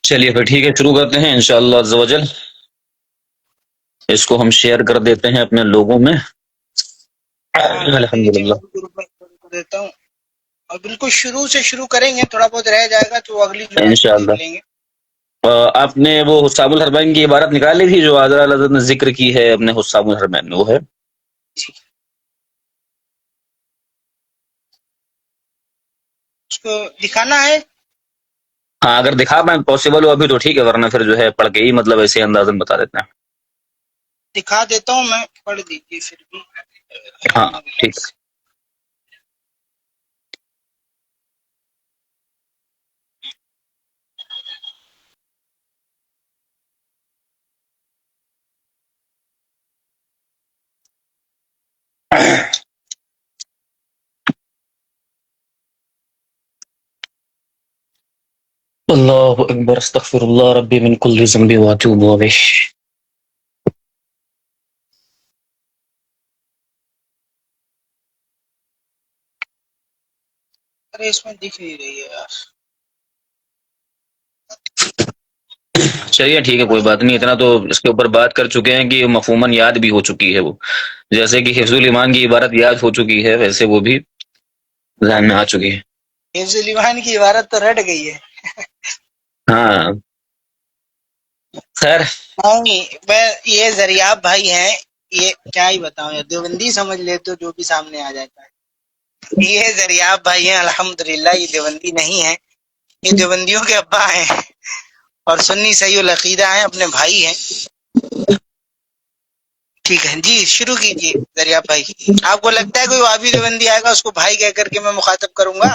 چلیے پھر ٹھیک ہے، شروع کرتے ہیں انشاءاللہ عز و جل۔ اس کو ہم شیئر کر دیتے ہیں اپنے لوگوں میں۔ الحمدللہ گروپ میں کر دیتا ہوں، اور بالکل شروع سے شروع کریں گے، تھوڑا بہت رہ جائے گا تو اگلی جمعہ سے دیکھ انشاءاللہ۔ لیں گے۔ آپ نے وہ حساب الحرمین کی عبارت نکال لی تھی جو حضرت حضرت نے ذکر کی ہے اپنے حساب الحرمین میں، وہ ہے؟ اس کو دکھانا ہے؟ ہاں اگر دکھا پائیں پاسبل ہو ابھی تو ٹھیک ہے، ورنہ پھر جو ہے پڑھ کے ہی مطلب ایسے اندازن بتا دیتے ہیں۔ دکھا دیتا ہوں میں، پڑھ دیجیے پھر بھی۔ ہاں ٹھیک ہے۔ اللہ اکبر، استغفر اللہ ربی من کل ذنب واتوب الیہ۔ ارے اس میں دکھ نہیں رہی ہے یار۔ چلیے ٹھیک ہے، کوئی بات نہیں، اتنا تو اس کے اوپر بات کر چکے ہیں کہ مفہوماً یاد بھی ہو چکی ہے وہ، جیسے کہ حفظ الایمان کی عبارت یاد ہو چکی ہے ویسے وہ بھی ذہن میں آ چکی ہے۔ حفظ الایمان کی عبارت تو رٹ گئی ہے۔ ہاں خیر، نہیں میں، یہ ذریعہ بھائی ہیں، یہ کیا ہی بتاؤں یار، دیوبندی سمجھ لے تو جو بھی سامنے آ جاتا ہے۔ یہ ذریعہ بھائی ہیں، الحمدللہ یہ دیوبندی نہیں ہے، یہ دیوبندیوں کے ابا ہیں اور سنی صحیح العقیدہ ہیں، اپنے بھائی ہیں۔ ٹھیک ہے جی، شروع کیجیے ذریعہ بھائی۔ آپ کو لگتا ہے کوئی وابی دیوبندی آئے گا اس کو بھائی کہہ کر کے میں مخاطب کروں گا؟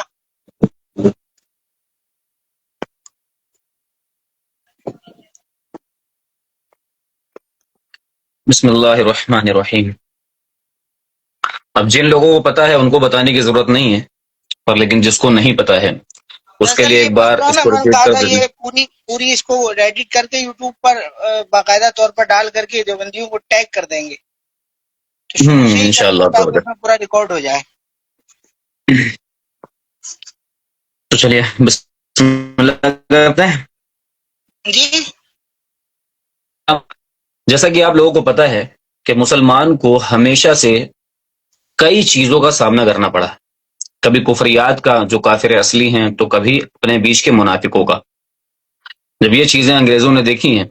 بسم اللہ الرحمن الرحیم۔ اب جن لوگوں کو پتا ہے ان کو بتانے کی ضرورت نہیں ہے، پر لیکن جس کو نہیں پتا ہے اس کے دراصل لیے یہ ایک بار مسئلہ اس نا، کو میں نے ریپیٹ کہا کر تھا دیتے یہ پوری اس کو ایڈٹ کر کے یوٹیوب پر باقاعدہ طور پر ڈال کر کے دیوبندیوں کو ٹیگ کر دیں گے تو شروع سے ہیں ہی کریں انشاءاللہ گے تاکہ تعالی۔ اس میں پورا ریکارڈ ہو جائے۔ تو چلیے بسم اللہ کرتے ہیں۔ جی جیسا کہ آپ لوگوں کو پتا ہے کہ مسلمان کو ہمیشہ سے کئی چیزوں کا سامنا کرنا پڑا، کبھی کفریات کا جو کافر اصلی ہیں، تو کبھی اپنے بیچ کے منافقوں کا۔ جب یہ چیزیں انگریزوں نے دیکھی ہیں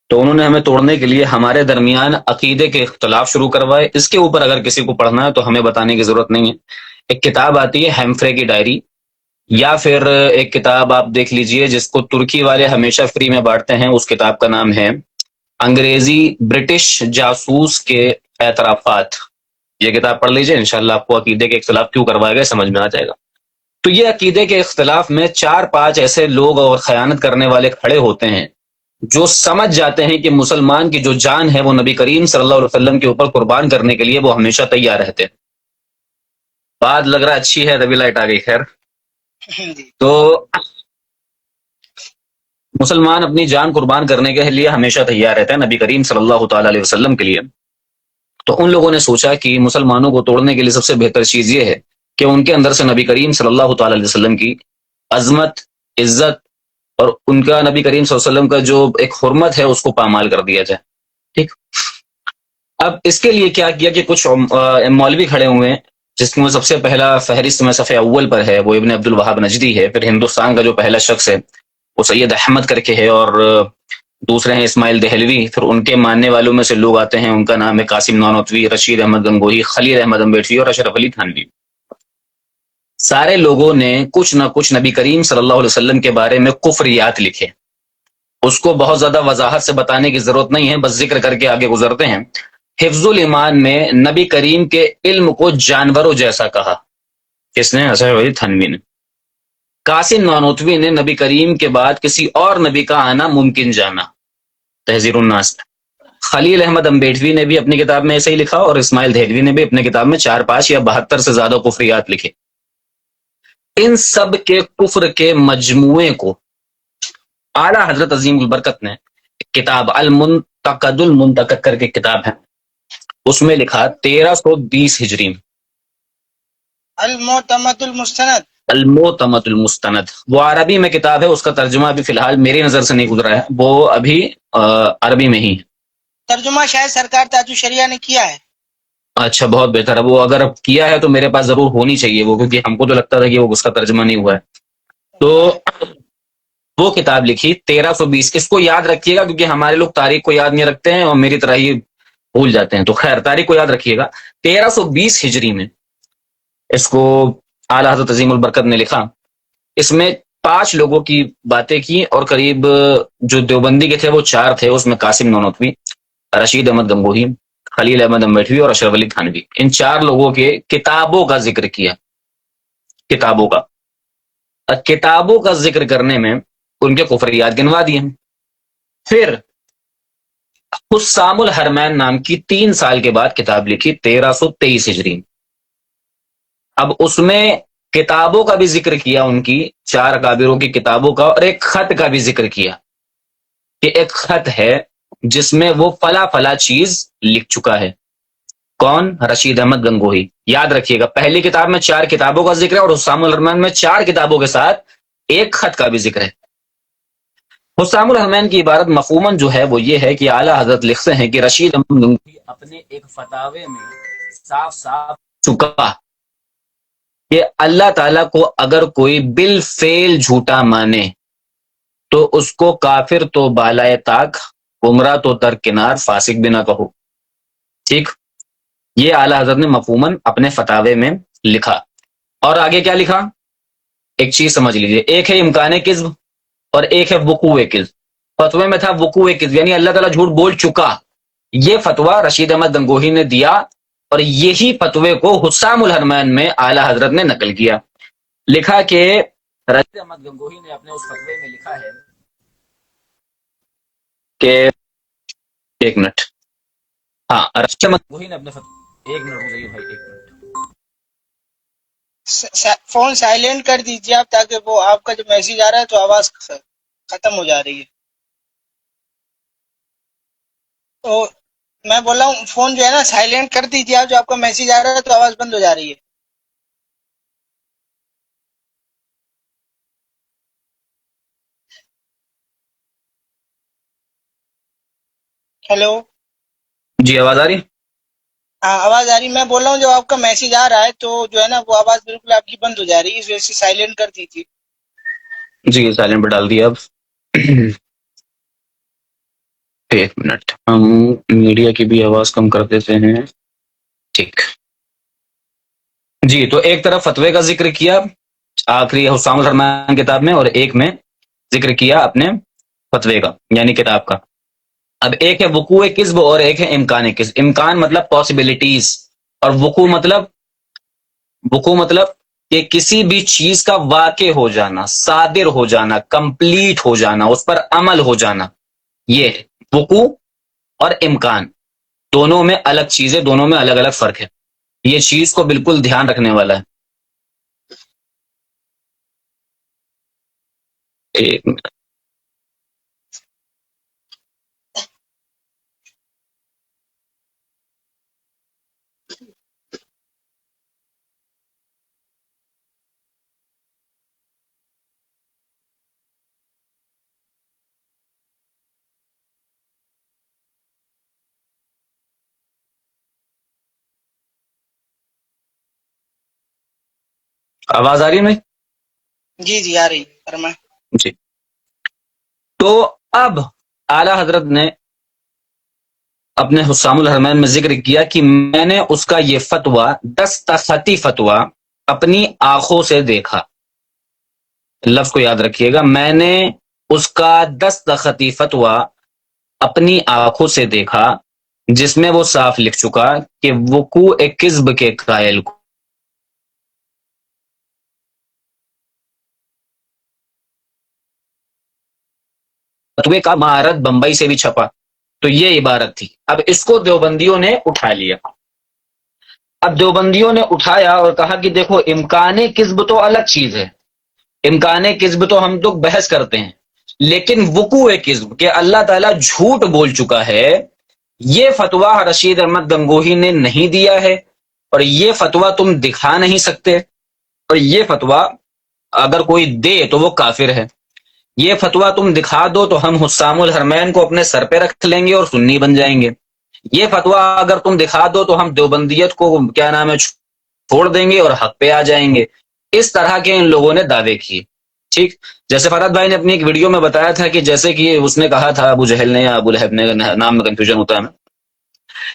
تو انہوں نے ہمیں توڑنے کے لیے ہمارے درمیان عقیدے کے اختلاف شروع کروائے۔ اس کے اوپر اگر کسی کو پڑھنا ہے تو ہمیں بتانے کی ضرورت نہیں ہے، ایک کتاب آتی ہے ہیمفرے کی ڈائری، یا پھر ایک کتاب آپ دیکھ لیجئے جس کو ترکی والے ہمیشہ فری میں بانٹتے ہیں، اس کتاب کا نام ہے انگریزی برٹش جاسوس کے اعترافات۔ یہ کتاب پڑھ لیجئے، انشاءاللہ آپ کو عقیدے کے اختلاف کیوں کروائے گئے سمجھ میں آ جائے گا۔ تو یہ عقیدے کے اختلاف میں 4-5 ایسے لوگ اور خیانت کرنے والے کھڑے ہوتے ہیں جو سمجھ جاتے ہیں کہ مسلمان کی جو جان ہے وہ نبی کریم صلی اللہ علیہ وسلم کے اوپر قربان کرنے کے لیے وہ ہمیشہ تیار رہتے ہیں۔ بات لگ رہا اچھی ہے، تبھی لائٹ آ گئی۔ خیر، جی تو مسلمان اپنی جان قربان کرنے کے لیے ہمیشہ تیار رہتا ہے نبی کریم صلی اللہ تعالی علیہ وسلم کے لیے۔ تو ان لوگوں نے سوچا کہ مسلمانوں کو توڑنے کے لیے سب سے بہتر چیز یہ ہے کہ ان کے اندر سے نبی کریم صلی اللہ تعالی علیہ وسلم کی عظمت، عزت اور ان کا نبی کریم صلی اللہ علیہ وسلم کا جو ایک حرمت ہے اس کو پامال کر دیا جائے۔ ٹھیک، اب اس کے لیے کیا کیا کہ کچھ مولوی کھڑے ہوئے ہیں، جس میں سب سے پہلا فہرست میں صفحہ اول پر ہے وہ ابن عبد الوہاب نجدی ہے۔ پھر ہندوستان کا جو پہلا شخص ہے وہ سید احمد کر کے ہے، اور دوسرے ہیں اسماعیل دہلوی۔ پھر ان کے ماننے والوں میں سے لوگ آتے ہیں، ان کا نام ہے قاسم نانوتوی، رشید احمد گنگوہی، خلیل احمد امبیڈکری اور اشرف علی تھانوی۔ سارے لوگوں نے کچھ نہ کچھ نبی کریم صلی اللہ علیہ وسلم کے بارے میں کفریات لکھے۔ اس کو بہت زیادہ وضاحت سے بتانے کی ضرورت نہیں ہے، بس ذکر کر کے آگے گزرتے ہیں۔ حفظ الایمان میں نبی کریم کے علم کو جانوروں جیسا کہا، کس نے؟ اشرف علی تھانوی نے۔ قاسم نانوتوی نے نبی کریم کے بعد کسی اور نبی کا آنا ممکن جانا، تحذیر الناس۔ خلیل احمد امبیڈوی نے بھی اپنی کتاب میں ایسے ہی لکھا، اور اسماعیل دہلوی نے بھی اپنی کتاب میں 4-5 یا 72 سے زیادہ کفریات لکھے۔ ان سب کے کفر کے مجموعے کو اعلیٰ حضرت عظیم البرکت نے کتاب المنتقد المنتقد کر کے کتاب ہے، اس میں لکھا 1320 ہجری میں۔ المعتمد المستند المعتمد المستند، وہ عربی میں کتاب ہے، اس کا ترجمہ ابھی فی الحال میری نظر سے نہیں گزرا ہے، وہ ابھی عربی میں ہی ہے۔ ترجمہ شاید سرکار تاج الشریعہ نے کیا ہے۔ اچھا، بہت بہتر ہے، وہ اگر کیا ہے تو میرے پاس ضرور ہونی چاہیے وہ، کیونکہ ہم کو تو لگتا تھا کہ وہ اس کا ترجمہ نہیں ہوا ہے۔ تو وہ کتاب لکھی 1320، اس کو یاد رکھیے گا کیونکہ ہمارے لوگ تاریخ کو یاد نہیں رکھتے ہیں اور میری طرح ہی بھول جاتے ہیں، تو خیر تاریخ کو یاد رکھیے گا۔ 1320 ہجری میں اس کو اعلیٰ حضرت عظیم البرکت نے لکھا۔ اس میں 5 لوگوں کی باتیں کی، اور قریب جو دیوبندی کے تھے وہ 4 تھے، اس میں قاسم نانوتوی، رشید احمد گنگوہی، خلیل احمد امبیٹوی اور اشرف علی تھانوی، ان 4 لوگوں کے کتابوں کا ذکر کیا۔ کتابوں کا کتابوں کا ذکر کرنے میں ان کے کفریات گنوا دیے۔ پھر حسام الحرمین نام کی 3 سال کے بعد کتاب لکھی 1323 ہجری۔ اب اس میں کتابوں کا بھی ذکر کیا، ان کی 4 اکابروں کی کتابوں کا، اور ایک خط کا بھی ذکر کیا کہ ایک خط ہے جس میں وہ فلا فلا چیز لکھ چکا ہے۔ کون؟ رشید احمد گنگوہی۔ یاد رکھیے گا، پہلی کتاب میں 4 کتابوں کا ذکر ہے، اور حسام الحرمین میں 4 کتابوں کے ساتھ ایک خط کا بھی ذکر ہے۔ حسام الحرمین کی عبارت مفہوماً جو ہے وہ یہ ہے کہ اعلیٰ حضرت لکھتے ہیں کہ رشید احمد گنگوہی اپنے ایک فتاوے میں صاف صاف چکا کہ اللہ تعالیٰ کو اگر کوئی بالفعل جھوٹا مانے تو اس کو کافر تو بالائے طاق، گمراہ تو درکنار، فاسق بھی نہ کہو۔ ٹھیک، یہ اعلیٰ حضرت نے مفہوماً اپنے فتاوے میں لکھا۔ اور آگے کیا لکھا؟ ایک چیز سمجھ لیجئے، ایک ہے امکان کذب اور ایک ہے وقوع کذب۔ فتوے میں تھا وقوع کذب، یعنی اللہ تعالیٰ جھوٹ بول چکا، یہ فتویٰ رشید احمد گنگوہی نے دیا، اور یہی فتوے کو حسام الحرمین میں اعلیٰ حضرت نے نقل کیا۔ لکھا کہ رشید احمد گنگوہی نے اپنے اس فتوے میں لکھا ہے کہ ایک منٹ، ہاں، رشید احمد گنگوہی نے اپنے ایک منٹ ہو جائیے بھائی، ایک منٹ۔ فون سائلنٹ کر دیجیے آپ، تاکہ وہ آپ کا جو میسج آ رہا ہے تو آواز ختم ہو جا رہی ہے۔ تو میں بول رہا ہوں فون جو ہے نا سائلنٹ کر دیجیے آپ، جو آپ کا میسج آ رہا ہے تو آواز بند ہو جا رہی ہے۔ ہیلو، جی آواز آ رہی؟ ہاں آواز آ رہی۔ میں بول رہا ہوں جو آپ کا میسج آ رہا ہے تو جو ہے نا وہ آواز بالکل آپ کی بند ہو جا رہی ہے، اس وجہ سے سائلنٹ کر دیجیے۔ جی سائلنٹ پہ ڈال دیا اب۔ ایک منٹ، ہم میڈیا کی بھی آواز کم کر دیتے ہیں۔ ٹھیک جی، تو ایک طرف فتوے کا ذکر کیا آخری حسام الرحمن کتاب میں، اور ایک میں ذکر کیا اپنے فتوے کا یعنی کتاب کا۔ اب ایک ہے وقوع کذب اور ایک ہے امکان کذب۔ امکان مطلب پاسبلٹیز، اور وقوع مطلب کہ کسی بھی چیز کا واقع ہو جانا، صادر ہو جانا، کمپلیٹ ہو جانا، اس پر عمل ہو جانا، یہ ہے وقوع اور امکان۔ دونوں میں الگ چیزیں، دونوں میں الگ الگ فرق ہے، یہ چیز کو بالکل دھیان رکھنے والا ہے۔ ایک منٹ، آواز آ رہی ہے نہیں؟ جی جی آ رہی فرمائیں۔ جی، تو اب اعلیٰ حضرت نے اپنے حسام الحرمین میں ذکر کیا کہ میں نے اس کا یہ فتویٰ، دستخطی فتویٰ، اپنی آنکھوں سے دیکھا۔ لفظ کو یاد رکھیے گا، میں نے اس کا دستخطی فتویٰ اپنی آنکھوں سے دیکھا، جس میں وہ صاف لکھ چکا کہ وقوع کذب کے قائل کو فتوے کا معرض بمبئی سے بھی چھپا۔ تو یہ عبارت تھی۔ اب اس کو دیوبندیوں نے اٹھا لیا۔ اب دیوبندیوں نے اٹھایا اور کہا کہ دیکھو، امکان کذب تو الگ چیز ہے، امکان کذب تو ہم لوگ بحث کرتے ہیں، لیکن وقوع کذب کہ اللہ تعالیٰ جھوٹ بول چکا ہے، یہ فتویٰ رشید احمد گنگوہی نے نہیں دیا ہے، اور یہ فتویٰ تم دکھا نہیں سکتے، اور یہ فتویٰ اگر کوئی دے تو وہ کافر ہے، یہ فتویٰ تم دکھا دو تو ہم حسام الحرمین کو اپنے سر پہ رکھ لیں گے اور سنی بن جائیں گے، یہ فتویٰ اگر تم دکھا دو تو ہم دیوبندیت کو کیا نام ہے چھوڑ دیں گے اور حق پہ آ جائیں گے۔ اس طرح کے ان لوگوں نے دعوے کیے۔ ٹھیک، جیسے فرحت بھائی نے اپنی ایک ویڈیو میں بتایا تھا کہ جیسے کہ اس نے کہا تھا، ابو جہل نے یا ابو لہب نے، نام میں کنفیوژن ہوتا ہے،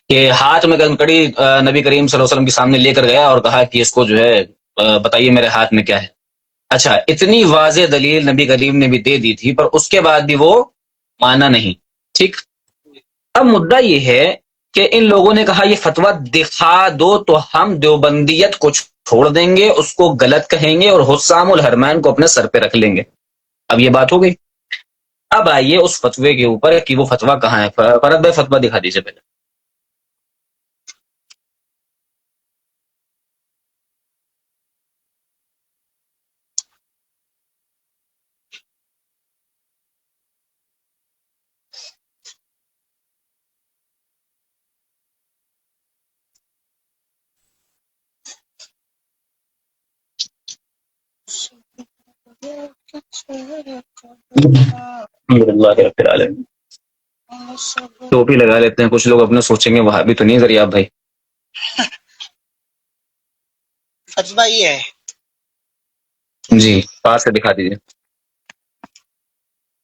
کہ ہاتھ میں کنکڑی نبی کریم صلی اللہ علیہ وسلم کے سامنے لے کر گیا اور کہا کہ اس کو جو ہے بتائیے میرے ہاتھ میں کیا ہے۔ اچھا، اتنی واضح دلیل نبی کریم نے بھی دے دی تھی، پر اس کے بعد بھی وہ مانا نہیں۔ ٹھیک، اب مدعا یہ ہے کہ ان لوگوں نے کہا یہ فتویٰ دکھا دو تو ہم دیوبندیت کو چھوڑ دیں گے، اس کو غلط کہیں گے اور حسام الحرمین کو اپنے سر پہ رکھ لیں گے۔ اب یہ بات ہو گئی۔ اب آئیے اس فتوے کے اوپر کہ وہ فتویٰ کہاں ہے۔ فرحت بھائی فتویٰ دکھا دیجیے پہلے۔ الحمدللہ رب العالمین۔ ٹوپی لگا لیتے ہیں، کچھ لوگ اپنے سوچیں گے وہاں بھی تو نہیں ذریعہ بھائی۔ فتویٰ یہ ہے، جی پاس سے دکھا دیجیے۔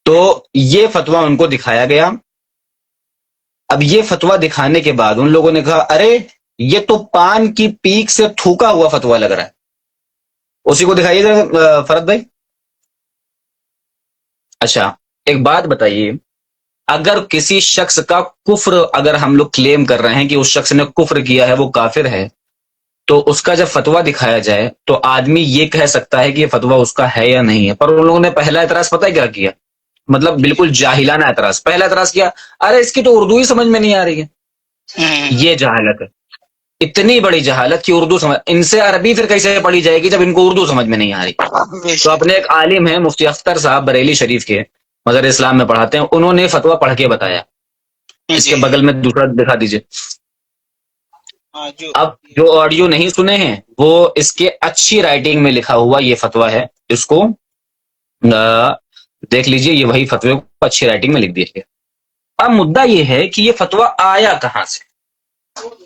تو یہ فتویٰ ان کو دکھایا گیا۔ اب یہ فتویٰ دکھانے کے بعد ان لوگوں نے کہا ارے یہ تو پان کی پیک سے تھوکا ہوا فتویٰ لگ رہا ہے، اسی کو دکھائیے ذرا فرد بھائی۔ اچھا ایک بات بتائیے، اگر کسی شخص کا کفر اگر ہم لوگ کلیم کر رہے ہیں کہ اس شخص نے کفر کیا ہے، وہ کافر ہے، تو اس کا جب فتویٰ دکھایا جائے تو آدمی یہ کہہ سکتا ہے کہ یہ فتویٰ اس کا ہے یا نہیں ہے۔ پر ان لوگوں نے پہلا اعتراض پتہ ہے کیا کیا؟ مطلب بالکل جاہلانہ اعتراض۔ پہلا اعتراض کیا، ارے اس کی تو اردو ہی سمجھ میں نہیں آ رہی ہے۔ یہ جہالت ہے، اتنی بڑی جہالت کہ اردو سمجھ، ان سے عربی پھر کیسے پڑھی جائے گی جب ان کو اردو سمجھ میں نہیں آ رہی؟ تو اپنے ایک عالم ہیں مفتی اختر صاحب، بریلی شریف کے، مظہر اسلام میں پڑھاتے ہیں، انہوں نے فتویٰ پڑھ کے بتایا۔ اس کے بغل میں دوسرا دکھا دیجیے۔ اب جو آڈیو نہیں سنے ہیں وہ اس کے اچھی رائٹنگ میں لکھا ہوا یہ فتویٰ ہے، اس کو دیکھ لیجئے، یہ وہی فتوے کو اچھی رائٹنگ میں لکھ دیجیے۔ اب مدعا یہ ہے کہ یہ فتویٰ آیا کہاں سے؟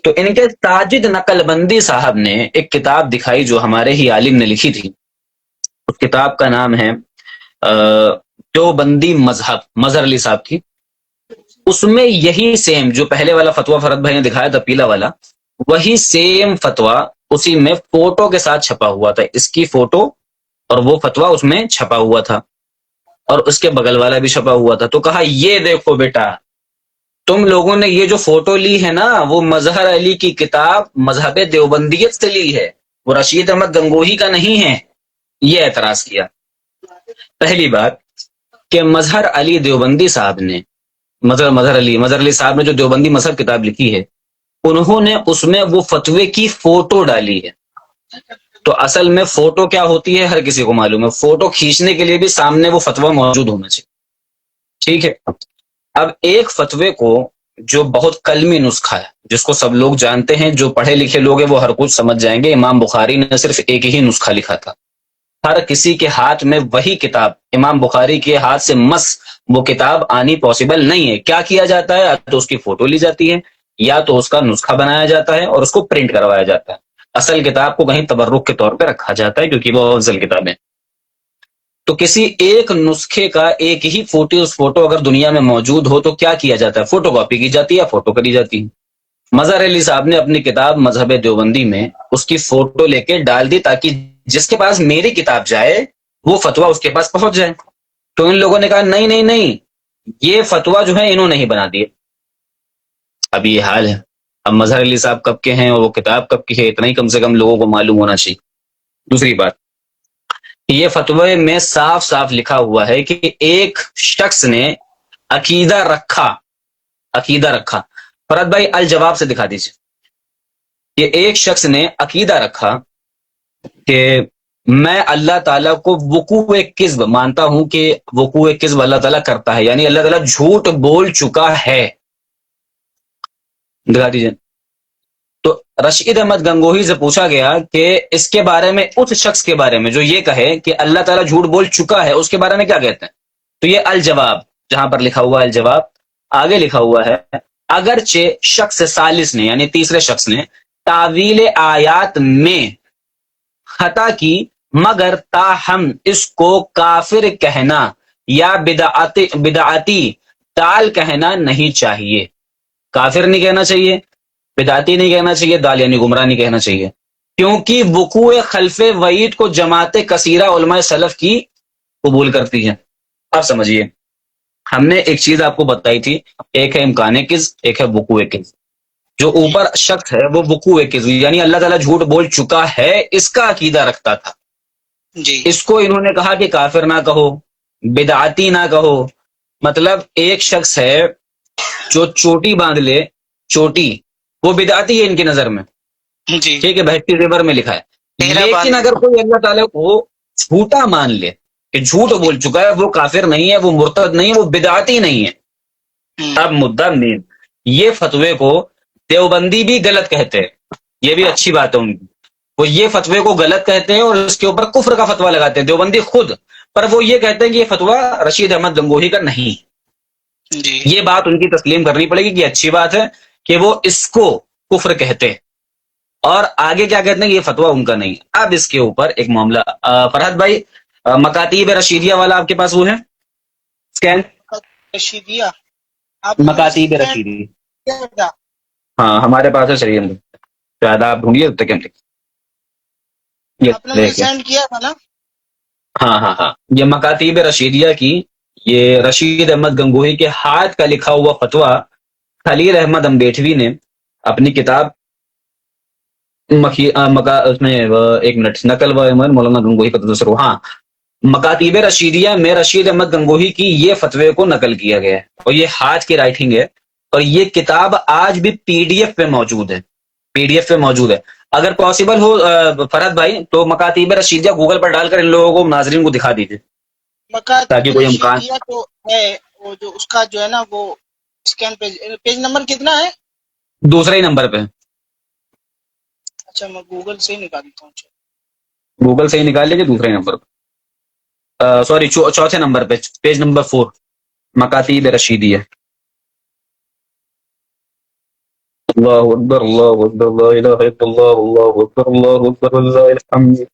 تو ان کے ساجد نقل بندی صاحب نے ایک کتاب دکھائی جو ہمارے ہی عالم نے لکھی تھی، اس کتاب کا نام ہے دیوبندی مذہب، مظہر علی صاحب کی۔ اس میں یہی سیم جو پہلے والا فتویٰ فرد بھائی نے دکھایا تھا پیلا والا، وہی سیم فتویٰ اسی میں فوٹو کے ساتھ چھپا ہوا تھا، اس کی فوٹو اور وہ فتویٰ اس میں چھپا ہوا تھا، اور اس کے بغل والا بھی چھپا ہوا تھا۔ تو کہا یہ دیکھو بیٹا، تم لوگوں نے یہ جو فوٹو لی ہے نا، وہ مظہر علی کی کتاب مذہب دیوبندیت سے لی ہے، وہ رشید احمد گنگوہی کا نہیں ہے۔ یہ اعتراض کیا۔ پہلی بات کہ مظہر علی دیوبندی صاحب نے، مظہر علی صاحب نے جو دیوبندی مذہب کتاب لکھی ہے، انہوں نے اس میں وہ فتوے کی فوٹو ڈالی ہے۔ تو اصل میں فوٹو کیا ہوتی ہے ہر کسی کو معلوم ہے، فوٹو کھینچنے کے لیے بھی سامنے وہ فتویٰ موجود ہونا چاہیے۔ ٹھیک ہے، اب ایک فتوے کو جو بہت کلمی نسخہ ہے، جس کو سب لوگ جانتے ہیں، جو پڑھے لکھے لوگ ہیں وہ ہر کچھ سمجھ جائیں گے، امام بخاری نے صرف ایک ہی نسخہ لکھا تھا، ہر کسی کے ہاتھ میں وہی کتاب، امام بخاری کے ہاتھ سے مس وہ کتاب آنی پاسبل نہیں ہے۔ کیا کیا جاتا ہے، یا تو اس کی فوٹو لی جاتی ہے، یا تو اس کا نسخہ بنایا جاتا ہے اور اس کو پرنٹ کروایا جاتا ہے، اصل کتاب کو کہیں تبرک کے طور پہ رکھا جاتا ہے کیونکہ وہ افضل کتاب ہے۔ تو کسی ایک نسخے کا ایک ہی فوٹو اگر دنیا میں موجود ہو تو کیا کیا جاتا ہے، فوٹو کاپی کی جاتی ہے یا فوٹو کری جاتی ہے۔ مظہر علی صاحب نے اپنی کتاب مذہب دیوبندی میں اس کی فوٹو لے کے ڈال دی تاکہ جس کے پاس میری کتاب جائے وہ فتویٰ اس کے پاس پہنچ جائے۔ تو ان لوگوں نے کہا نہیں نہیں نہیں، یہ فتویٰ جو ہے انہوں نے ہی بنا دیے۔ اب یہ حال ہے، اب مظہر علی صاحب کب کے ہیں اور وہ کتاب کب کی ہے، اتنا ہی کم سے کم لوگوں کو معلوم ہونا چاہیے۔ دوسری بات، یہ فتوے میں صاف صاف لکھا ہوا ہے کہ ایک شخص نے عقیدہ رکھا۔ فرد بھائی الجواب سے دکھا دیجیے۔ یہ ایک شخص نے عقیدہ رکھا کہ میں اللہ تعالیٰ کو وقوع کذب مانتا ہوں، کہ وقوع کذب اللہ تعالیٰ کرتا ہے، یعنی اللہ تعالیٰ جھوٹ بول چکا ہے۔ دکھا دیجیے۔ تو رشید احمد گنگوہی سے پوچھا گیا کہ اس کے بارے میں، اس شخص کے بارے میں جو یہ کہے کہ اللہ تعالیٰ جھوٹ بول چکا ہے، اس کے بارے میں کیا کہتے ہیں؟ تو یہ الجواب، جہاں پر لکھا ہوا ہے الجواب، آگے لکھا ہوا ہے اگرچہ شخص ثالث نے یعنی تیسرے شخص نے تعویل آیات میں خطا کی، مگر تاہم اس کو کافر کہنا یا بدعتی دال کہنا نہیں چاہیے۔ کافر نہیں کہنا چاہیے، بدعتی نہیں کہنا چاہیے، دال یعنی گمراہ نہیں کہنا چاہیے، کیونکہ وقوع خلف وعید کو جماعت کثیرہ علماء سلف کی قبول کرتی ہے۔ آپ سمجھیے، ہم نے ایک چیز آپ کو بتائی تھی، ایک ہے امکان کذب، ایک ہے وقوع کذب۔ جو جی اوپر شخص ہے وہ وقوع کذب یعنی اللہ تعالیٰ جھوٹ بول چکا ہے، اس کا عقیدہ رکھتا تھا۔ جی اس کو انہوں نے کہا کہ کافر نہ کہو، بدعتی نہ کہو۔ مطلب ایک شخص ہے جو چوٹی باندھ لے، چوٹی، وہ بدعتی ہے ان کی نظر میں، جی ٹھیک ہے، بہشتی زیور میں لکھا ہے۔ تیرا لیکن باندھ اگر کوئی اللہ تعالیٰ کو جھوٹا مان لے کہ جھوٹ بول چکا ہے، وہ کافر نہیں ہے، وہ مرتد نہیں ہے، وہ بدعتی نہیں ہے۔ اب مدعا مین، یہ فتوے کو دیوبندی بھی غلط کہتے ہیں، یہ بھی اچھی بات ہے ان کی، وہ یہ فتوے کو غلط کہتے ہیں اور اس کے اوپر کفر کا فتویٰ لگاتے ہیں دیوبندی خود، پر وہ یہ کہتے ہیں کہ یہ فتویٰ رشید احمد گنگوہی کا نہیں۔ جی یہ بات ان کی تسلیم کرنی پڑے گی کہ اچھی بات ہے کہ وہ اس کو کفر کہتے ہیں، اور آگے کیا کہتے ہیں کہ یہ فتویٰ ان کا نہیں۔ اب اس کے اوپر ایک معاملہ، فرحت بھائی، مکاتیب رشیدیہ والا آپ کے پاس وہ ہے اسکین؟ رشیدیہ آپ نے مجھے مکاتیب سینڈ رشیدی، کیا تھا؟ ہاں ہمارے پاس ہے، چلیے شاید آپ ڈھونڈیے تب تک ہم یہ آپ نے مجھے دیکھیں۔ سینڈ کیا تھا نا؟ ہاں ہاں ہاں، یہ مکاتیب رشیدیہ کی، یہ رشید احمد گنگوہی کے ہاتھ کا لکھا ہوا فتویٰ خلیل احمد امبیٹوی نے اپنی کتاب اس میں ایک منٹ نقل و مولانا گنگوہی کا دوسرا، ہاں، مکاتیب رشیدیہ میں رشید احمد گنگوہی کی یہ فتوے کو نقل کیا گیا ہے، اور یہ ہاتھ کی رائٹنگ ہے، اور یہ کتاب آج بھی پی ڈی ایف پہ موجود ہے، پی ڈی ایف پہ موجود ہے۔ اگر پاسبل ہو فرحت بھائی تو مکاتیب رشیدیہ گوگل پر ڈال کر ان لوگوں کو، ناظرین کو دکھا دیجیے مکاتب تاکہ کوئی امکان۔ رشیدیہ تو ہے، وہ جو اس کا جو ہے نا وہ اسکین پیج نمبر کتنا ہے؟ دوسرے ہی نمبر پہ، اچھا میں گوگل سے ہی نکالتا ہوں۔ گوگل سے ہی نکال لیجیے، دوسرے نمبر پہ، سوری چوتھے نمبر پہ، پیج نمبر 4، مکاتیب رشیدیہ۔ اللہ اکبر، اللہ اکبر، لا الہ الا اللہ، اللہ اکبر، اللہ اکبر، اللہ الحمد۔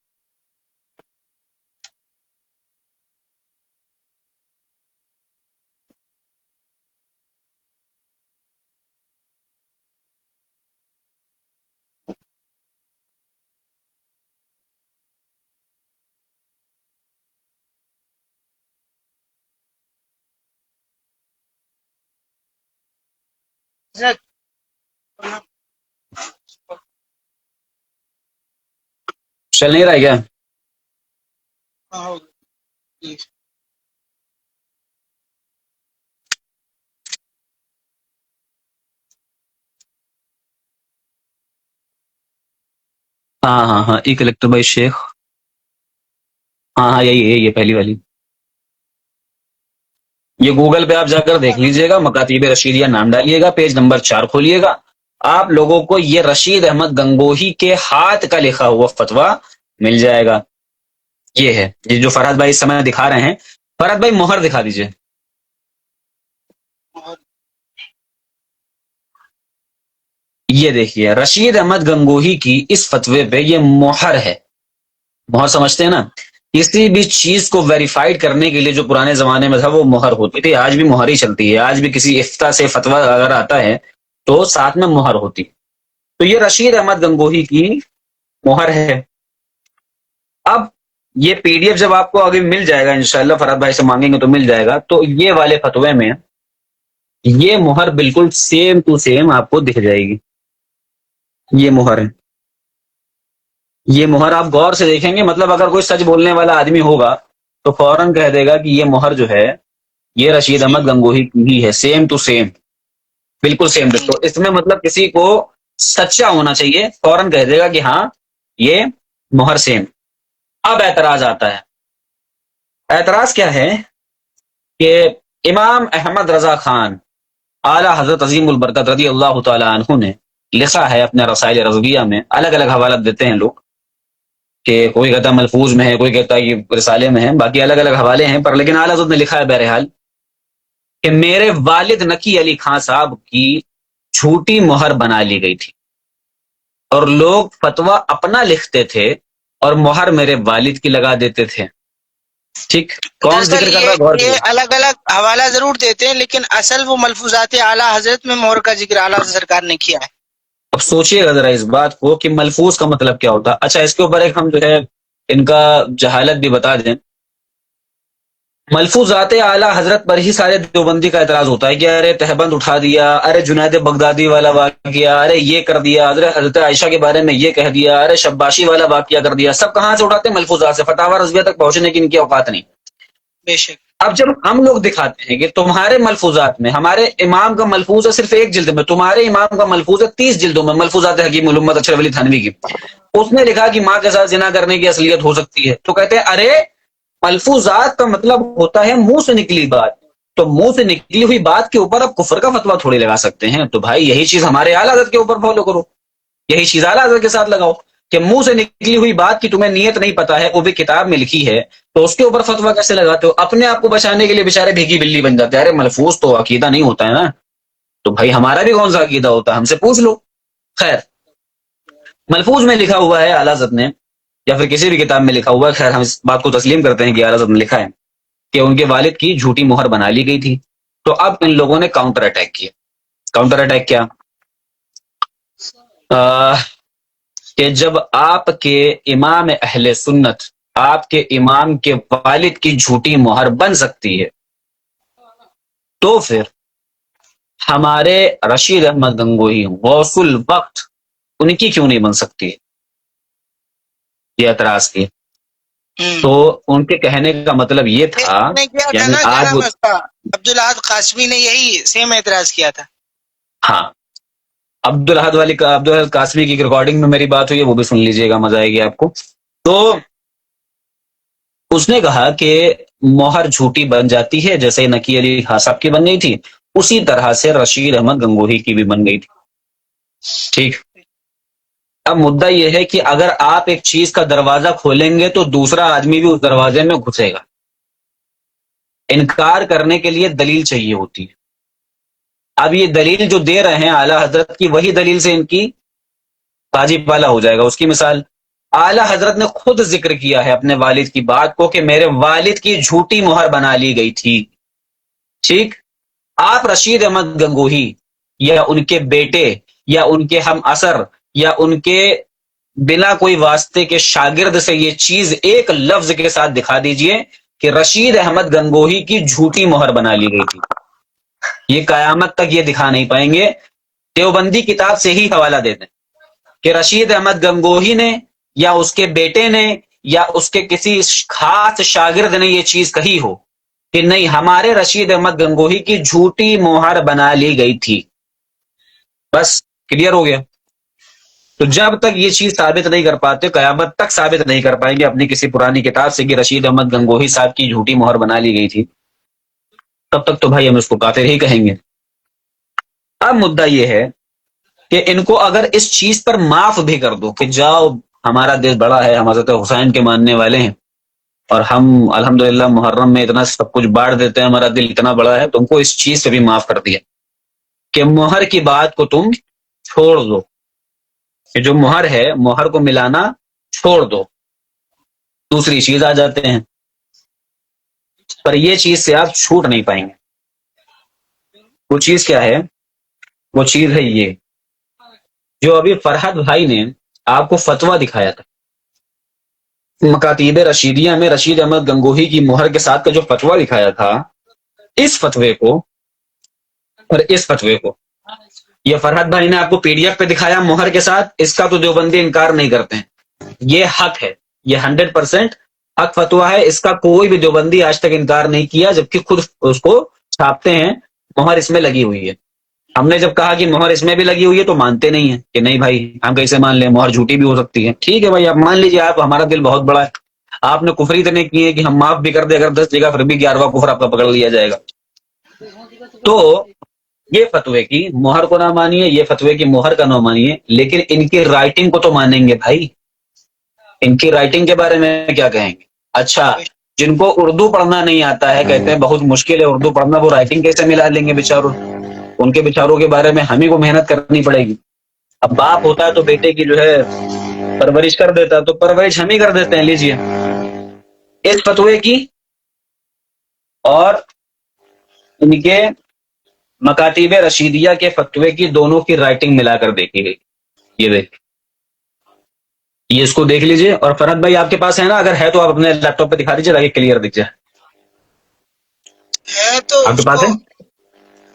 حضرت چل نہیں رہا ہے کیا؟ ہاں، جی ہاں ہاں ہاں، ای کلیکٹر بائی شیخ، ہاں ہاں یہی ہے، یہ پہلی والی، یہ گوگل پہ آپ جا کر دیکھ لیجئے گا، مکاتیب رشیدیہ نام ڈالیے گا، پیج نمبر 4 کھولیے گا، آپ لوگوں کو یہ رشید احمد گنگوہی کے ہاتھ کا لکھا ہوا فتویٰ مل جائے گا۔ یہ ہے، یہ جو فرحت بھائی اس سمے دکھا رہے ہیں، فرحت بھائی مہر دکھا دیجئے۔ یہ دیکھیے رشید احمد گنگوہی کی اس فتوے پہ یہ مہر ہے، مہر سمجھتے ہیں نا، کسی بھی چیز کو ویریفائڈ کرنے کے لیے جو پرانے زمانے میں تھا وہ مہر ہوتی تھی، آج بھی مہر ہی چلتی ہے، آج بھی کسی افتاء سے فتویٰ اگر آتا ہے تو ساتھ میں مہر ہوتی، تو یہ رشید احمد گنگوہی کی مہر ہے۔ اب یہ پی ڈی ایف جب آپ کو آگے مل جائے گا انشاءاللہ، فرحت بھائی سے مانگیں گے تو مل جائے گا، تو یہ والے فتوے میں یہ مہر بالکل سیم ٹو سیم آپ کو دکھ جائے گی، یہ مہر ہے، یہ مہر آپ غور سے دیکھیں گے، مطلب اگر کوئی سچ بولنے والا آدمی ہوگا تو فوراً کہہ دے گا کہ یہ مہر جو ہے یہ رشید احمد گنگوہی کی ہی ہے، سیم ٹو سیم، بالکل سیم ڈٹو۔ اس میں مطلب کسی کو سچا ہونا چاہیے، فوراً کہہ دے گا کہ ہاں یہ مہر سیم۔ اب اعتراض آتا ہے، اعتراض کیا ہے کہ امام احمد رضا خان اعلیٰ حضرت عظیم البرکت رضی اللہ تعالی عنہ نے لکھا ہے اپنے رسائل رضویہ میں، الگ الگ حوالات دیتے ہیں لوگ، کہ کوئی کہتا ہے ملفوظ میں ہے، کوئی کہتا ہے کہ رسالے میں ہے، باقی الگ الگ حوالے ہیں، پر لیکن اعلیٰ حضرت نے لکھا ہے بہرحال کہ میرے والد نقی علی خان صاحب کی جھوٹی مہر بنا لی گئی تھی، اور لوگ فتویٰ اپنا لکھتے تھے اور مہر میرے والد کی لگا دیتے تھے. ٹھیک، کون دراصل ذکر کر رہا ہے؟ غور یہ کیجیے. الگ الگ حوالہ ضرور دیتے ہیں، لیکن اصل وہ ملفوظات اعلیٰ حضرت میں مہر کا ذکر اعلیٰ حضرت سرکار نے کیا ہے. اب سوچئے گا ذرا اس بات کو کہ ملفوظ کا مطلب کیا ہوتا ہے. اچھا، اس کے اوپر ایک ہم جو ہے ان کا جہالت بھی بتا دیں. ملفوظات اعلیٰ حضرت پر ہی سارے دیوبندی کا اعتراض ہوتا ہے کہ ارے تہبند اٹھا دیا، ارے جنید بغدادی والا واقعہ، ارے یہ کر دیا، ارے حضرت عائشہ کے بارے میں یہ کہہ دیا، ارے شباشی والا واقعہ کر دیا. سب کہاں سے اٹھاتے ہیں؟ ملفوظات سے. فتاوی رضویہ تک پہنچنے کی ان کی اوقات نہیں. بے شک. اب جب ہم لوگ دکھاتے ہیں کہ تمہارے ملفوظات میں، ہمارے امام کا ملفوظ ہے صرف 1 جلد میں، تمہارے امام کا ملفوظ ہے 30 جلدوں میں، ملفوظات حکیم الامت اشرف علی تھانوی کی، اس نے لکھا کہ ماں کے ساتھ زنا کرنے کی اصلیت ہو سکتی ہے، تو کہتے ہیں ارے ملفوظات کا مطلب ہوتا ہے منہ سے نکلی بات، تو منہ سے نکلی ہوئی بات کے اوپر اب کفر کا فتویٰ تھوڑی لگا سکتے ہیں. تو بھائی یہی چیز ہمارے اعلیٰ حضرت کے اوپر فالو کرو، یہی چیز اعلیٰ حضرت کے ساتھ لگاؤ کہ منہ سے نکلی ہوئی بات کی تمہیں نیت نہیں پتا ہے، وہ بھی کتاب میں لکھی ہے، تو اس کے اوپر فتویٰ کیسے لگاتے ہو؟ اپنے آپ کو بچانے کے لیے بےچارے بھیگی بلی بن جاتے ہیں. ارے ملفوظ تو عقیدہ نہیں ہوتا ہے نا، تو بھائی ہمارا بھی کون سا عقیدہ ہوتا ہے؟ ہم سے پوچھ لو. خیر، ملفوظ میں لکھا ہوا ہے اعلیٰ حضرت نے، یا پھر کسی بھی کتاب میں لکھا ہوا ہے، خیر ہم اس بات کو تسلیم کرتے ہیں کہ اعلیٰ حضرت نے لکھا ہے کہ ان کے والد کی جھوٹی مہر بنا لی گئی تھی. تو اب ان لوگوں نے کاؤنٹر اٹیک کیا. کاؤنٹر اٹیک کیا؟ کہ جب آپ کے امام اہل سنت، آپ کے امام کے والد کی جھوٹی مہر بن سکتی ہے، تو پھر ہمارے رشید احمد گنگوہی غوث الوقت، ان کی کیوں نہیں بن سکتی؟ یہ اعتراض کی. تو ان کے کہنے کا مطلب یہ تھا، نے کیا تھا یعنی نا، کیا آج نام ہے اس کا، عبدالاحد قاسمی نے یہی سیم اعتراض کیا تھا. ہاں، عبدالاحد قاسمی کی ریکارڈنگ میں میری بات ہوئی ہے، وہ بھی سن لیجئے گا، مزہ آئے گی آپ کو. تو اس نے کہا کہ مہر جھوٹی بن جاتی ہے، جیسے نقی علی خان صاحب کی بن گئی تھی، اسی طرح سے رشید احمد گنگوہی کی بھی بن گئی تھی. ٹھیک، اب مدعا یہ ہے کہ اگر آپ ایک چیز کا دروازہ کھولیں گے تو دوسرا آدمی بھی اس دروازے میں گھسے گا. انکار کرنے کے لیے دلیل چاہیے ہوتی ہے. اب یہ دلیل جو دے رہے ہیں اعلیٰ حضرت کی، وہی دلیل سے ان کی تاجی پالا ہو جائے گا. اس کی مثال اعلیٰ حضرت نے خود ذکر کیا ہے اپنے والد کی بات کو کہ میرے والد کی جھوٹی مہر بنا لی گئی تھی. ٹھیک، آپ رشید احمد گنگوہی یا ان کے بیٹے یا ان کے ہم اثر یا ان کے بنا کوئی واسطے کے شاگرد سے یہ چیز ایک لفظ کے ساتھ دکھا دیجئے کہ رشید احمد گنگوہی کی جھوٹی مہر بنا لی گئی تھی. یہ قیامت تک یہ دکھا نہیں پائیں گے. دیوبندی کتاب سے ہی حوالہ دیتے ہیں کہ رشید احمد گنگوہی نے یا اس کے بیٹے نے یا اس کے کسی خاص شاگرد نے یہ چیز کہی ہو کہ نہیں ہمارے رشید احمد گنگوہی کی جھوٹی مہر بنا لی گئی تھی. بس کلیئر ہو گیا. تو جب تک یہ چیز ثابت نہیں کر پاتے، قیامت تک ثابت نہیں کر پائیں گے اپنی کسی پرانی کتاب سے کہ رشید احمد گنگوہی صاحب کی جھوٹی مہر بنا لی گئی تھی، تب تک تو بھائی ہم اس کو کافر ہی کہیں گے. اب مدعا یہ ہے کہ ان کو اگر اس چیز پر معاف بھی کر دو کہ جاؤ ہمارا دل بڑا ہے، ہم حضرت حسین کے ماننے والے ہیں اور ہم الحمدللہ محرم میں اتنا سب کچھ بانٹ دیتے ہیں، ہمارا دل اتنا بڑا ہے، تم کو اس چیز سے بھی معاف کر دیا کہ مہر کی بات کو تم چھوڑ دو، کہ جو مہر ہے مہر کو ملانا چھوڑ دو، دوسری چیز آ جاتے ہیں. پر یہ چیز سے آپ چھوٹ نہیں پائیں گے. وہ چیز کیا ہے؟ وہ چیز ہے یہ جو ابھی فرحت بھائی نے آپ کو فتویٰ دکھایا تھا مکاتیب رشیدیہ میں، رشید احمد گنگوہی کی مہر کے ساتھ کا جو فتویٰ دکھایا تھا، اس فتوے کو اور اس فتوے کو یہ فرحت بھائی نے آپ کو پی ڈی ایف پہ دکھایا مہر کے ساتھ، اس کا تو دیوبندی انکار نہیں کرتے ہیں. یہ حق ہے، یہ 100% حق فتویٰ ہے، اس کا کوئی بھی دیوبندی آج تک انکار نہیں کیا، جبکہ خود اس کو چھاپتے ہیں مہر اس میں لگی ہوئی ہے. ہم نے جب کہا کہ مہر اس میں بھی لگی ہوئی ہے تو مانتے نہیں ہیں کہ نہیں بھائی ہم کیسے مان لیں، مہر جھوٹی بھی ہو سکتی ہے. ٹھیک ہے بھائی، آپ مان لیجیے، آپ ہمارا دل بہت بڑا ہے، آپ نے کفر اتنے کیے کہ ہم معاف بھی کر دیں اگر 10 جگہ، پھر بھی 11واں کفر آپ کا پکڑ لیا جائے گا. تو یہ فتوے کی مہر کو نہ مانیے، یہ فتوے کی مہر کا نہ مانیے، لیکن ان کی رائٹنگ کو تو مانیں گے بھائی. ان کی رائٹنگ کے بارے میں کیا کہیں گے؟ اچھا، جن کو اردو پڑھنا نہیں آتا ہے، کہتے ہیں بہت مشکل ہے اردو پڑھنا، وہ رائٹنگ کیسے ملا لیں گے بیچاروں؟ ان کے بیچاروں کے بارے میں ہم ہی کو محنت کرنی پڑے گی. اب باپ ہوتا ہے تو بیٹے کی جو ہے پرورش کر دیتا، تو پرورش ہم ہی کر دیتے ہیں. لیجئے اس فتوے کی اور ان کے مکاتیب رشیدیہ کے فتوے کی دونوں کی رائٹنگ ملا کر دیکھی گئی. یہ دیکھ، یہ اس کو دیکھ لیجئے. اور فرحت بھائی آپ کے پاس ہے نا؟ اگر ہے تو آپ اپنے لیپ ٹاپ پہ دکھا دیجیے تاکہ کلیئر دکھ جائے. ہے تو آپ کے اس پاس کو ہے؟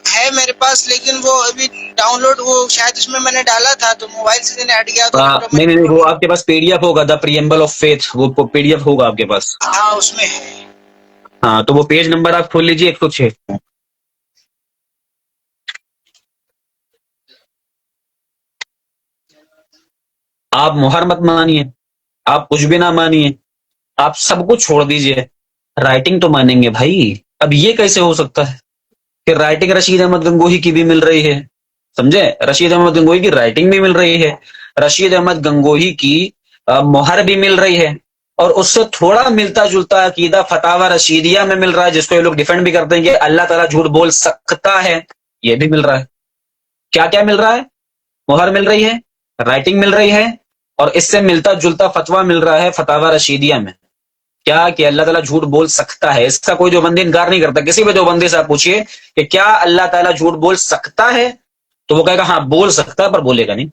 ہے میرے پاس، لیکن وہ ابھی ڈاؤن لوڈ، وہ شاید اس میں نے ڈالا تھا تو موبائل سے ہٹ گیا تو نہیں نہیں نہیں، وہ آپ کے پاس پی ڈی ایف ہوگا، دا پریمبل آف فیتھ، وہ پی ڈی ایف ہوگا آپ کے پاس. ہاں اس میں ہے. ہاں تو وہ پیج نمبر آپ کھول لیجیے 106. آپ مہر مت مانیے، آپ کچھ بھی نہ مانیے، آپ سب کچھ چھوڑ دیجئے، رائٹنگ تو مانیں گے بھائی. اب یہ کیسے ہو سکتا ہے کہ رائٹنگ رشید احمد گنگوہی کی بھی مل رہی ہے؟ سمجھے؟ رشید احمد گنگوہی کی رائٹنگ بھی مل رہی ہے، رشید احمد گنگوہی کی مہر بھی مل رہی ہے، اور اس سے تھوڑا ملتا جلتا عقیدہ فتاوی رشیدیہ میں مل رہا ہے، جس کو یہ لوگ ڈیفینڈ بھی کرتے ہیں کہ اللہ تعالیٰ جھوٹ بول سکتا ہے. یہ بھی مل رہا ہے. کیا کیا مل رہا ہے؟ مہر مل رہی ہے، رائٹنگ مل رہی ہے، اور اس سے ملتا جلتا فتویٰ مل رہا ہے فتاوی رشیدیہ میں. کیا کہ اللہ تعالیٰ جھوٹ بول سکتا ہے. اس کا کوئی دیوبندی انکار نہیں کرتا. کسی بھی دیوبندی سے آپ پوچھیے کہ کیا اللہ تعالیٰ جھوٹ بول سکتا ہے، تو وہ کہے گا ہاں بول سکتا ہے پر بولے گا نہیں.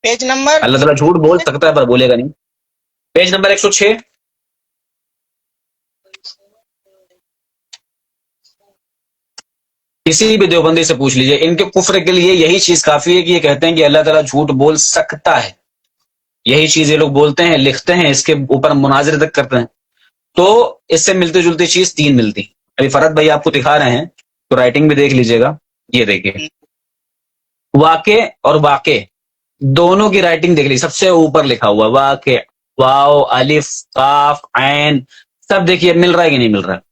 پیج نمبر اللہ تعالیٰ جھوٹ بول سکتا ہے پر بولے گا نہیں. Page number 106. کسی بھی دیوبندی سے پوچھ لیجئے، ان کے کفر کے لیے یہی چیز کافی ہے کہ یہ کہتے ہیں کہ اللہ تعالیٰ جھوٹ بول سکتا ہے. یہی چیز یہ لوگ بولتے ہیں، لکھتے ہیں، اس کے اوپر مناظرے تک کرتے ہیں. تو اس سے ملتی جلتی چیز 3 ملتی. ابھی فرحت بھائی آپ کو دکھا رہے ہیں تو رائٹنگ بھی دیکھ لیجئے گا. یہ دیکھیے، واقع اور واقع دونوں کی رائٹنگ دیکھ لی. سب سے اوپر لکھا ہوا واقع، واو الف قاف عین، سب دیکھیے مل رہا ہے کہ نہیں مل رہا ہے.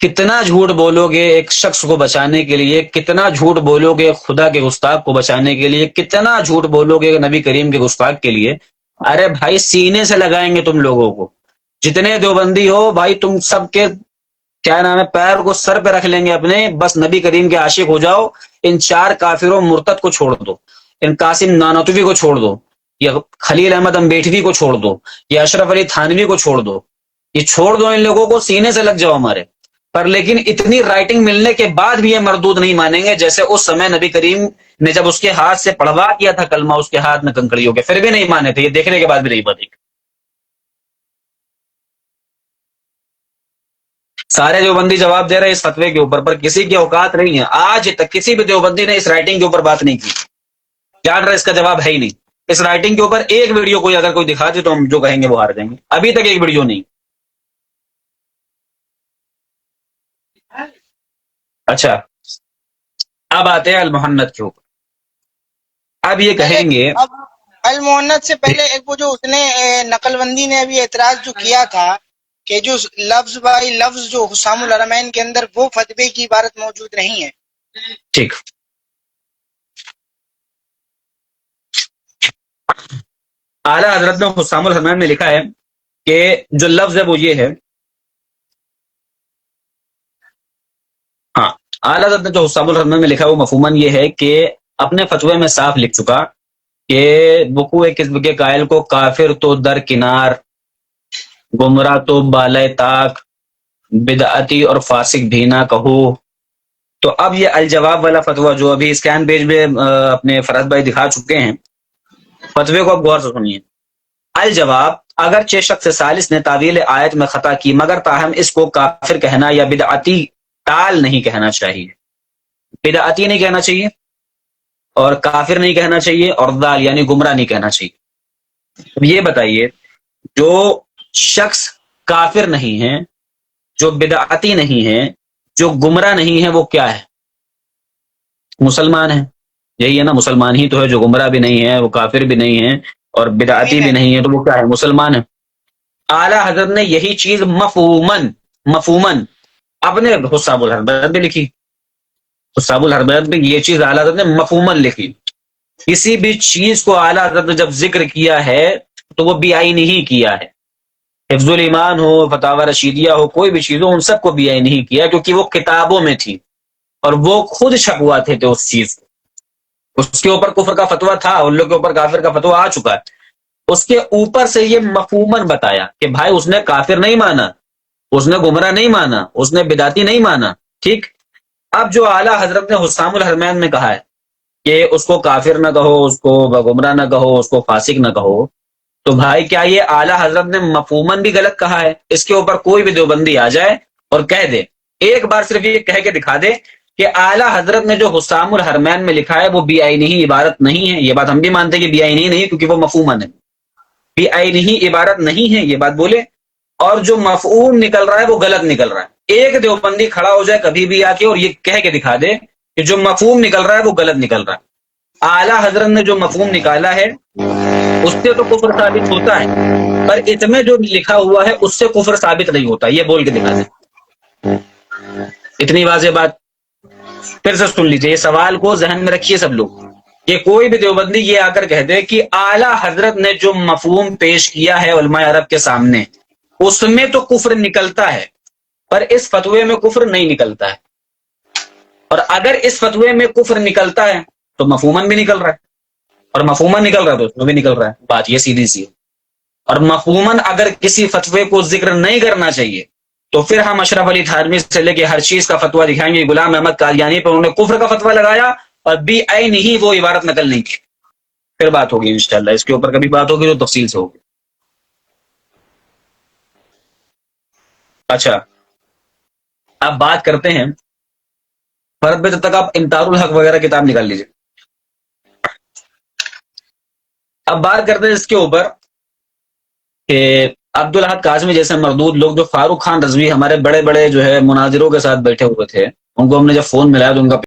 کتنا جھوٹ بولو گے ایک شخص کو بچانے کے لیے، کتنا جھوٹ بولو گے خدا کے گستاخ کو بچانے کے لیے، کتنا جھوٹ بولو گے نبی کریم کے گستاخ کے لیے. ارے بھائی سینے سے لگائیں گے تم لوگوں کو. جتنے دیوبندی ہو بھائی، تم سب کے کیا نام ہے پیر کو سر پہ رکھ لیں گے اپنے، بس نبی کریم کے عاشق ہو جاؤ. ان 4 کافروں مرتد کو چھوڑ دو، ان قاسم نانوتوی کو چھوڑ دو، یا خلیل احمد امبیٹوی کو چھوڑ دو، یا اشرف علی تھانوی کو چھوڑ دو. یہ چھوڑ دو، ان لوگوں کو سینے سے لگ جاؤ ہمارے پر. لیکن اتنی رائٹنگ ملنے کے بعد بھی یہ مردود نہیں مانیں گے. جیسے اس سمے نبی کریم نے جب اس کے ہاتھ سے پڑھوا کیا تھا کلمہ اس کے ہاتھ میں کنکڑیوں کے، پھر بھی نہیں مانے تھے. یہ دیکھنے کے بعد بھی نہیں مانے. سارے دیوبندی جواب دے رہے ہیں اس فتوے کے اوپر، پر کسی کی اوقات نہیں ہے. آج تک کسی بھی دیوبندی نے اس رائٹنگ کے اوپر بات نہیں کی. جان رہے اس کا جواب ہے ہی نہیں. اس رائٹنگ کے اوپر ایک ویڈیو کوئی اگر کوئی دکھا دے تو ہم جو کہیں گے وہ ہار جائیں گے. ابھی تک ایک ویڈیو نہیں. اچھا، اب آتے ہیں المحنت کے اوپر. اب یہ کہیں گے، اب المحنت سے پہلے ایک وہ جو اس نے نقل بندی نے ابھی اعتراض جو کیا تھا کہ جو لفظ بائی لفظ جو حسام الحرمین کے اندر وہ فتوے کی عبارت موجود نہیں ہے. ٹھیک، اعلیٰ حضرت نے حسام الحرمین میں لکھا ہے کہ جو لفظ ہے وہ یہ ہے. ہاں، اعلیٰ حضرت نے جو حسام الحرمین میں لکھا ہے وہ مفہوماً یہ ہے کہ اپنے فتوے میں صاف لکھ چکا کہ وقوع کذب کے قائل کو کافر تو درکنار، گمراہ تو بالائے طاق، بدعتی اور فاسق بھی نہ کہو. تو اب یہ الجواب والا فتویٰ جو ابھی اسکین پیج میں اپنے فرحت بھائی دکھا چکے ہیں، فتوے کو اب غور سے سنیے. الجواب، اگرچہ شخص ثالث نے تعویل آیت میں خطا کی، مگر تاہم اس کو کافر کہنا یا بدعتی ٹال نہیں کہنا چاہیے. بدعتی نہیں کہنا چاہیے، اور کافر نہیں کہنا چاہیے، اور ضال یعنی گمراہ نہیں کہنا چاہیے. اب یہ بتائیے، جو شخص کافر نہیں ہے، جو بدعتی نہیں ہے، جو گمراہ نہیں ہے، وہ کیا ہے؟ مسلمان ہے. یہی ہے نا، مسلمان ہی تو ہے. جو گمراہ بھی نہیں ہے، وہ کافر بھی نہیں ہے، اور بدعتی بھی نہیں ہے، تو وہ کیا ہے؟ مسلمان ہے. اعلیٰ حضرت نے یہی چیز مفہوماً اپنے حسام الحرمین میں لکھی. حسام الحرمین میں یہ چیز اعلیٰ حضرت نے مفہوماً لکھی. کسی بھی چیز کو اعلیٰ حضرت نے جب ذکر کیا ہے تو وہ بی آئی نہیں کیا ہے. حفظ الایمان ہو، فتاوی رشیدیہ ہو، کوئی بھی چیز ہو، ان سب کو بی آئی نہیں کیا کیونکہ وہ کتابوں میں تھی اور وہ خود شکواتے تھے اس چیز کو. اس کے اوپر کفر کا فتویٰ تھا، ان لوگوں کے اوپر کافر کا فتویٰ آ چکا ہے. اس کے اوپر سے یہ مفہوماً بتایا کہ بھائی اس نے کافر نہیں مانا، اس نے گمراہ نہیں مانا، اس نے بدعتی نہیں مانا. ٹھیک. اب جو اعلیٰ حضرت نے حسام الحرمین میں کہا ہے کہ اس کو کافر نہ کہو، اس کو گمراہ نہ کہو، اس کو فاسق نہ کہو، تو بھائی کیا یہ اعلیٰ حضرت نے مفہوماً بھی غلط کہا ہے؟ اس کے اوپر کوئی بھی دیوبندی آ جائے اور کہہ دے، ایک بار صرف یہ کہہ کے دکھا دے کہ اعلیٰ حضرت نے جو حسام الحرمین میں لکھا ہے وہ بی آئی نہیں عبارت نہیں ہے. یہ بات ہم بھی مانتے ہیں کہ بی آئی نہیں کیونکہ وہ مفہوماً ہے. بی آئی نہیں عبارت نہیں ہے، یہ بات بولے. اور جو مفہوم نکل رہا ہے وہ غلط نکل رہا ہے. ایک دیوبندی کھڑا ہو جائے کبھی بھی آ کے اور یہ کہہ کے دکھا دے کہ جو مفہوم نکل رہا ہے وہ غلط نکل رہا ہے. اعلیٰ حضرت نے جو مفہوم نکالا ہے اس سے تو کفر ثابت ہوتا ہے، پر اس میں جو لکھا ہوا ہے اس سے کفر ثابت نہیں ہوتا. یہ بول کے دکھا دیں. اتنی واضح بات. پھر سے سن لیجیے، یہ سوال کو ذہن میں رکھیے سب لوگ، کہ کوئی بھی دیوبندی یہ آ کر کہہ دے کہ اعلیٰ حضرت نے جو مفہوم پیش کیا ہے علماء عرب کے سامنے اس میں تو کفر نکلتا ہے، پر اس فتوے میں کفر نہیں نکلتا ہے. اور اگر اس فتوے میں کفر نکلتا ہے تو مفہوماً بھی نکل رہا ہے، اور مفہوماً نکل رہا ہے تو اس میں بھی نکل رہا ہے. بات یہ سیدھی سی ہے. اور مفہوماً اگر کسی فتوے کو ذکر نہیں کرنا چاہیے تو پھر ہم اشرف علی تھانوی سے لے کے ہر چیز کا فتویٰ دکھائیں گے. غلام احمد قادیانی پر انہوں نے کفر کا فتویٰ لگایا اور بی آئی نہیں وہ عبارت نقل نہیں کی. پھر بات ہوگی انشاءاللہ، اس کے اوپر کبھی بات ہوگی تو تفصیل سے ہوگی. اچھا، اب بات کرتے ہیں فرد پہ. جب تک آپ انتار الحق وغیرہ کتاب نکال لیجیے. اب بات کرتے ہیں اس کے اوپر کہ عبدالاحد کاظمی جیسے مردود لوگ، جو فاروق خان رضوی ہمارے بڑے بڑے جو ہے مناظروں کے ساتھ بیٹھے ہوئے تھے، ان کو ہم نے جب فون ملایا تو ان کا